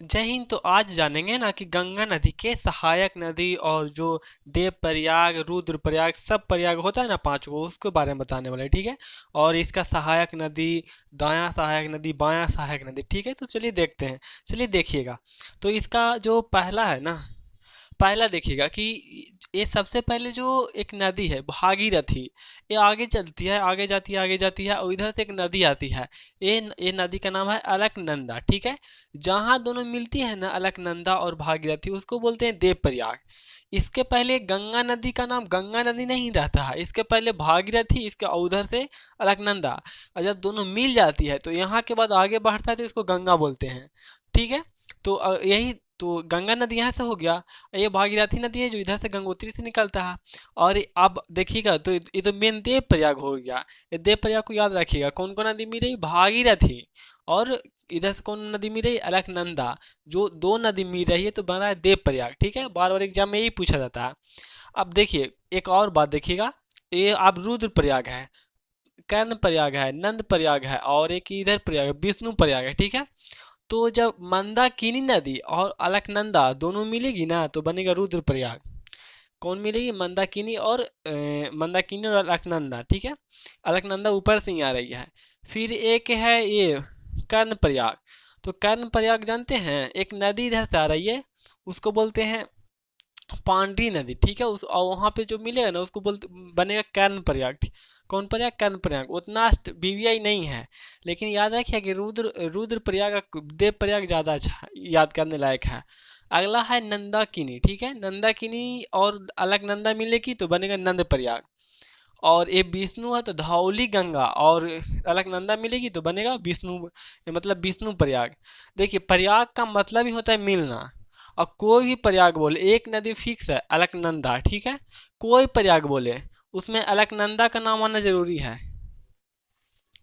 जय हिंद। तो आज जानेंगे ना कि गंगा नदी के सहायक नदी और जो देव प्रयाग, रुद्र प्रयाग, सब प्रयाग होता है ना पांच, वो उसके बारे में बताने वाले हैं, ठीक है। और इसका सहायक नदी, दायां सहायक नदी, बायां सहायक नदी, ठीक है। तो चलिए देखते हैं। चलिए देखिएगा। तो इसका जो पहला है ना, पहला देखिएगा कि ये सबसे पहले जो एक नदी है भागीरथी, ये आगे चलती है, आगे जाती है, आगे जाती है, और इधर से एक नदी आती है। ये नदी का नाम है अलकनंदा, ठीक है। जहाँ दोनों मिलती है ना, अलकनंदा और भागीरथी, उसको बोलते हैं देवप्रयाग। इसके पहले गंगा नदी का नाम गंगा नदी नहीं रहता है, इसके पहले भागीरथी, इसके उधर से अलकनंदा। और जब दोनों मिल जाती है तो यहाँ के बाद आगे बढ़ता है तो इसको गंगा बोलते हैं, ठीक है। तो यही तो गंगा नदी यहाँ से हो गया। ये भागीरथी नदी है जो इधर से गंगोत्री से निकलता है। और अब देखिएगा तो ये तो मेन देव प्रयाग हो गया। ये देव प्रयाग को याद रखिएगा, कौन कौन नदी मिल रही, भागीरथी, और इधर से कौन नदी मिल रही, अलकनंदा। जो दो नदी मिल रही है तो बन रहा है देव प्रयाग, ठीक है। बार बार एग्जाम में यही पूछा जाता है। अब देखिए एक और बात देखिएगा, ये अब रुद्र प्रयाग है, कर्ण प्रयाग है, नंद प्रयाग है, और एक इधर प्रयाग है, विष्णु प्रयाग है, ठीक है। तो जब मंदाकिनी नदी और अलकनंदा दोनों मिलेगी ना तो बनेगा रुद्र प्रयाग। कौन मिलेगी, मंदाकिनी और मंदाकिनी और अलकनंदा, ठीक है। अलकनंदा ऊपर से ही आ रही है। फिर एक है ये कर्ण प्रयाग। तो कर्ण प्रयाग जानते हैं, एक नदी इधर से आ रही है, उसको बोलते हैं पांडरी नदी, ठीक है। उस और वहाँ पे जो मिलेगा ना उसको बोलते, बनेगा कर्ण प्रयाग। कौन प्रयाग, कर्ण प्रयाग। उतना बीवीआई नहीं है, लेकिन याद रखिए कि रुद्र रुद्र प्रयाग, देव प्रयाग ज़्यादा अच्छा याद करने लायक है। अगला है नंदाकिनी, ठीक है। नंदाकिनी और अलकनंदा मिलेगी तो बनेगा नंद प्रयाग। और ये विष्णु है तो धौली गंगा, और अलकनंदा मिलेगी तो बनेगा विष्णु, मतलब विष्णु प्रयाग। देखिए प्रयाग का मतलब ही होता है मिलना। और कोई भी प्रयाग बोले, एक नदी फिक्स है अलकनंदा, ठीक है। कोई प्रयाग बोले उसमें अलकनंदा का नाम आना जरूरी है,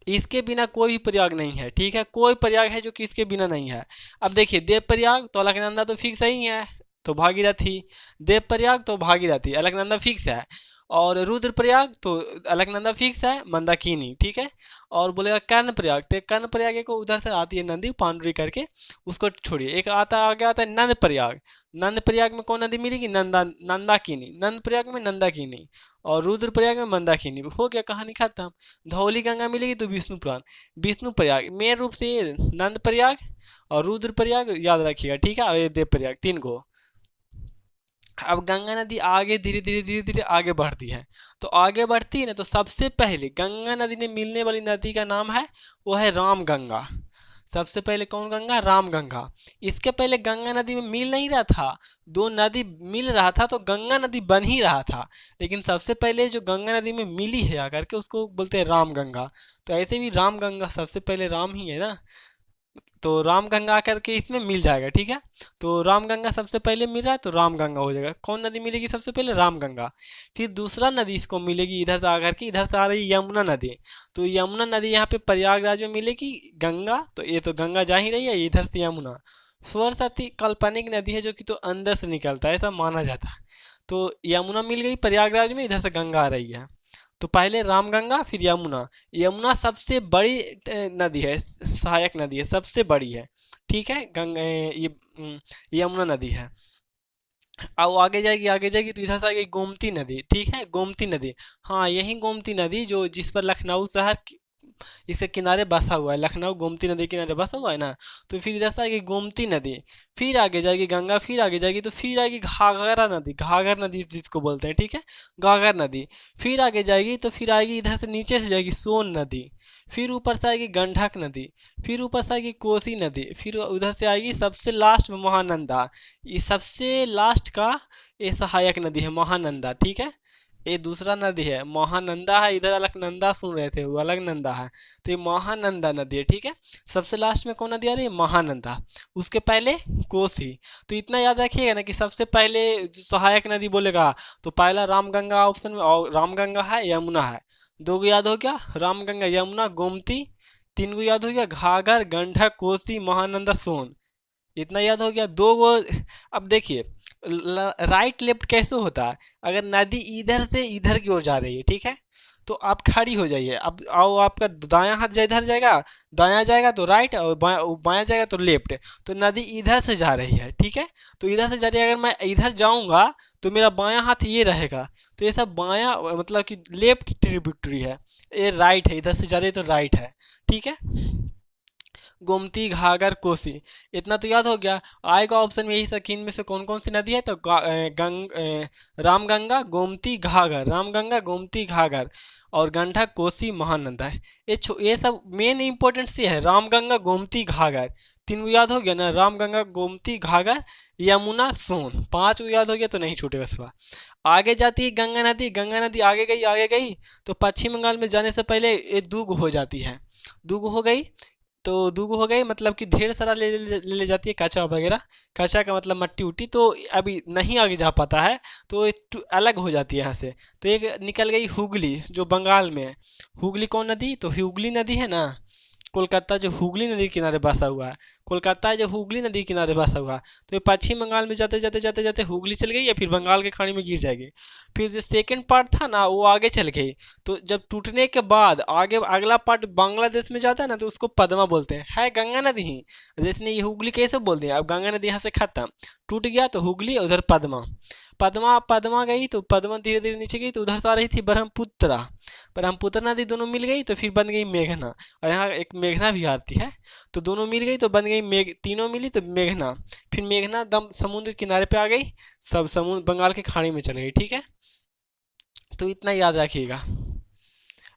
इसके बिना कोई भी प्रयाग नहीं है, ठीक है। कोई प्रयाग है जो कि इसके बिना नहीं है। अब देखिए देव प्रयाग तो अलकनंदा तो फिक्स ही है, तो भागीरथी। देव प्रयाग तो भागीरथी, अलकनंदा फिक्स है। और रुद्र प्रयाग तो अलकनंदा फिक्स है, मंदाकिनी, ठीक है। और बोलेगा कर्ण प्रयाग, तो कर्ण प्रयाग को उधर से आती है नदी पांडुरी करके, उसको छोड़िए। एक आता आगे आता है नंद प्रयाग। नंद प्रयाग में कौन नदी मिलेगी, नंदा, नंदाकिनी। नंद प्रयाग में नंदाकिनी, और रुद्र प्रयाग में मंदाकिनी। हो गया, कहानी खत्म। धौली गंगा मिलेगी तो विष्णु पुराण। विष्णु प्रयाग मेन रूप से ये नंद प्रयाग और रुद्र प्रयाग याद रखिएगा, ठीक है। और ये देव प्रयाग, तीन को। अब गंगा नदी आगे धीरे धीरे धीरे धीरे आगे बढ़ती है। तो आगे बढ़ती है ना, तो सबसे पहले गंगा नदी ने मिलने वाली नदी का नाम है, वो है राम गंगा। सबसे पहले कौन गंगा, राम गंगा। इसके पहले गंगा नदी में मिल नहीं रहा था, दो नदी मिल रहा था तो गंगा नदी बन ही रहा था। लेकिन सबसे पहले जो गंगा नदी में मिली है आकर के, उसको बोलते हैं राम गंगा। तो ऐसे भी राम गंगा सबसे पहले राम ही है ना, तो राम गंगा आकर के इसमें मिल जाएगा, ठीक है। तो राम गंगा सबसे पहले मिल रहा है तो राम गंगा हो जाएगा। कौन नदी मिलेगी सबसे पहले, राम गंगा। फिर दूसरा नदी इसको मिलेगी इधर से आकर के, इधर से आ रही यमुना नदी। तो यमुना नदी यहाँ पे प्रयागराज में मिलेगी गंगा, तो ये तो गंगा जा ही रही है, इधर से यमुना। सरस्वती काल्पनिक नदी है जो कि तो अंदर से निकलता है, ऐसा माना जाता है। तो यमुना मिल गई प्रयागराज में, इधर से गंगा आ रही है। तो पहले रामगंगा फिर यमुना। यमुना सबसे बड़ी नदी है, सहायक नदी है, सबसे बड़ी है, ठीक है। गंगा ये यमुना नदी है। अब वो आगे जाएगी, आगे जाएगी तो इधर से आ गई गोमती नदी, ठीक है। गोमती नदी, हाँ यही गोमती नदी जो जिस पर लखनऊ शहर इसके किनारे बसा हुआ है, लखनऊ गोमती नदी के किनारे बसा हुआ है ना। तो फिर इधर से आएगी गोमती नदी, फिर आगे जाएगी गंगा, फिर आगे जाएगी तो फिर आएगी घाघरा नदी, घाघर नदी जिसको बोलते हैं, ठीक है, घाघर नदी। फिर आगे जाएगी तो फिर आएगी इधर से नीचे से जाएगी सोन नदी, फिर ऊपर से आएगी गंडक नदी, फिर ऊपर से आएगी कोसी नदी, फिर उधर से आएगी सबसे लास्ट में महानंदा। ये सबसे लास्ट का ये सहायक नदी है महानंदा, ठीक है। ये दूसरा नदी है महानंदा है, इधर अलकनंदा सुन रहे थे वो अलकनंदा है। तो ये महानंदा नदी है, ठीक है। सबसे लास्ट में कौन नदी आ रही है, महानंदा। उसके पहले कोसी। तो इतना याद रखिएगा ना कि सबसे पहले जो सहायक नदी बोलेगा तो पहला रामगंगा ऑप्शन में, और रामगंगा है, यमुना है। दो को याद हो गया, रामगंगा, यमुना, गोमती। तीन को याद हो गया, घाघर, गंडक, कोसी, महानंदा, सोन। इतना याद हो गया, दो वो। अब देखिए राइट लेफ्ट कैसे होता है, अगर नदी इधर से इधर की ओर जा रही है, ठीक है, तो आप खड़ी हो जाइए। अब आओ, आपका दायां हाथ इधर जाएगा, दायां जाएगा तो राइट, और बायां जाएगा तो लेफ्ट। तो नदी इधर से जा रही है, ठीक है। तो इधर से जा रही है, अगर मैं इधर जाऊंगा तो मेरा बायां हाथ ये रहेगा। तो ये सब बायां मतलब कि लेफ्ट ट्रिब्यूटरी है, ये राइट है, इधर से जा रही है तो राइट है, ठीक है। गोमती, घाघर, कोसी, इतना तो याद हो गया। आएगा ऑप्शन में यही सब, इनमें से कौन कौन सी नदी है, तो रामगंगा, गोमती, घाघर, रामगंगा, गोमती, घाघर, और गंडक, कोसी, महानंदा है। ये सब मेन इंपॉर्टेंट सी है, रामगंगा, गोमती, घाघर, तीन याद हो गया ना, रामगंगा, गोमती, घाघर, यमुना, सोन, पांच याद हो गया तो नहीं छूटेगा सवाल। आगे जाती है गंगा नदी, गंगा नदी आगे गई, आगे गई तो पश्चिम बंगाल में जाने से पहले ये दूग हो जाती है, दूग हो गई। तो दूगो हो गई, मतलब कि ढेर सारा ले जाती है कचरा वगैरह, कचरा का मतलब मट्टी उट्टी, तो अभी नहीं आगे जा पाता है, तो ये अलग हो जाती है यहाँ से। तो एक निकल गई हुगली, जो बंगाल में है। हुगली कौन नदी, तो हुगली नदी है ना, कोलकाता जो हुगली नदी के किनारे बसा हुआ है, कोलकाता है जो हुगली नदी के किनारे बसा हुआ है। तो ये पश्चिम बंगाल में जाते जाते जाते जाते हुगली चल गई, या फिर बंगाल के खाड़ी में गिर जाएगी। फिर जो सेकंड पार्ट था ना, वो आगे चल गई। तो जब टूटने के बाद आगे अगला पार्ट बांग्लादेश में जाता है ना, तो उसको पद्मा बोलते हैं, है गंगा नदी ही। जैसे ये हुगली कैसे बोल दिया, अब गंगा नदी यहाँ से खत्म, टूट गया तो हुगली, उधर पद्मा, पद्मा पद्मा गई तो पद्मा धीरे धीरे नीचे गई, तो उधर से आ रही थी ब्रह्मपुत्रा, ब्रह्मपुत्र नदी दोनों मिल गई तो फिर बन गई मेघना, और यहाँ एक मेघना भी आती है। तो दोनों मिल गई तो बन गई तीनों मिली तो मेघना। फिर मेघना दम समुद्र किनारे पे आ गई, सब समुद्र बंगाल की खाड़ी में चल गई, ठीक है। तो इतना याद रखिएगा।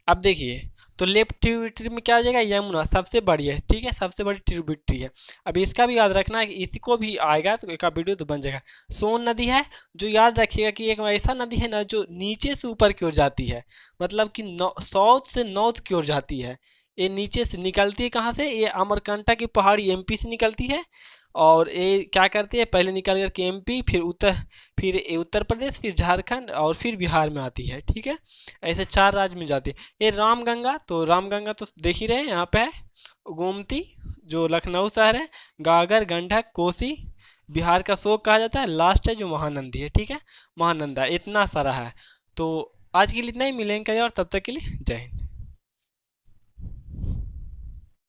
अब देखिए, तो लेफ्ट ट्रिब्यूटरी में क्या आ जाएगा, यमुना सबसे बड़ी है, ठीक है, सबसे बड़ी ट्रिब्यूटरी है। अब इसका भी याद रखना है कि इसको भी आएगा तो एक वीडियो तो बन जाएगा। सोन नदी है, जो याद रखिएगा कि एक ऐसा नदी है ना जो नीचे से ऊपर की ओर जाती है, मतलब कि साउथ से नॉर्थ की ओर जाती है। ये नीचे से निकलती है, कहाँ से, ये अमरकंटक की पहाड़ी एमपी से निकलती है। और ये क्या करती है, पहले निकल करके एमपी, फिर ये उत्तर प्रदेश, फिर झारखंड, और फिर बिहार में आती है, ठीक है। ऐसे चार राज्य में जाती है। ये रामगंगा, तो रामगंगा तो देख ही रहे हैं यहाँ पे है। गोमती जो लखनऊ शहर है, गागर, गंडक, कोसी बिहार का शोक कहा जाता है, लास्ट है जो महानंदी है, ठीक है, महानंदा। इतना सारा है। तो आज के लिए इतना ही, मिलेंगे कहीं और, तब तक के लिए जय हिंद।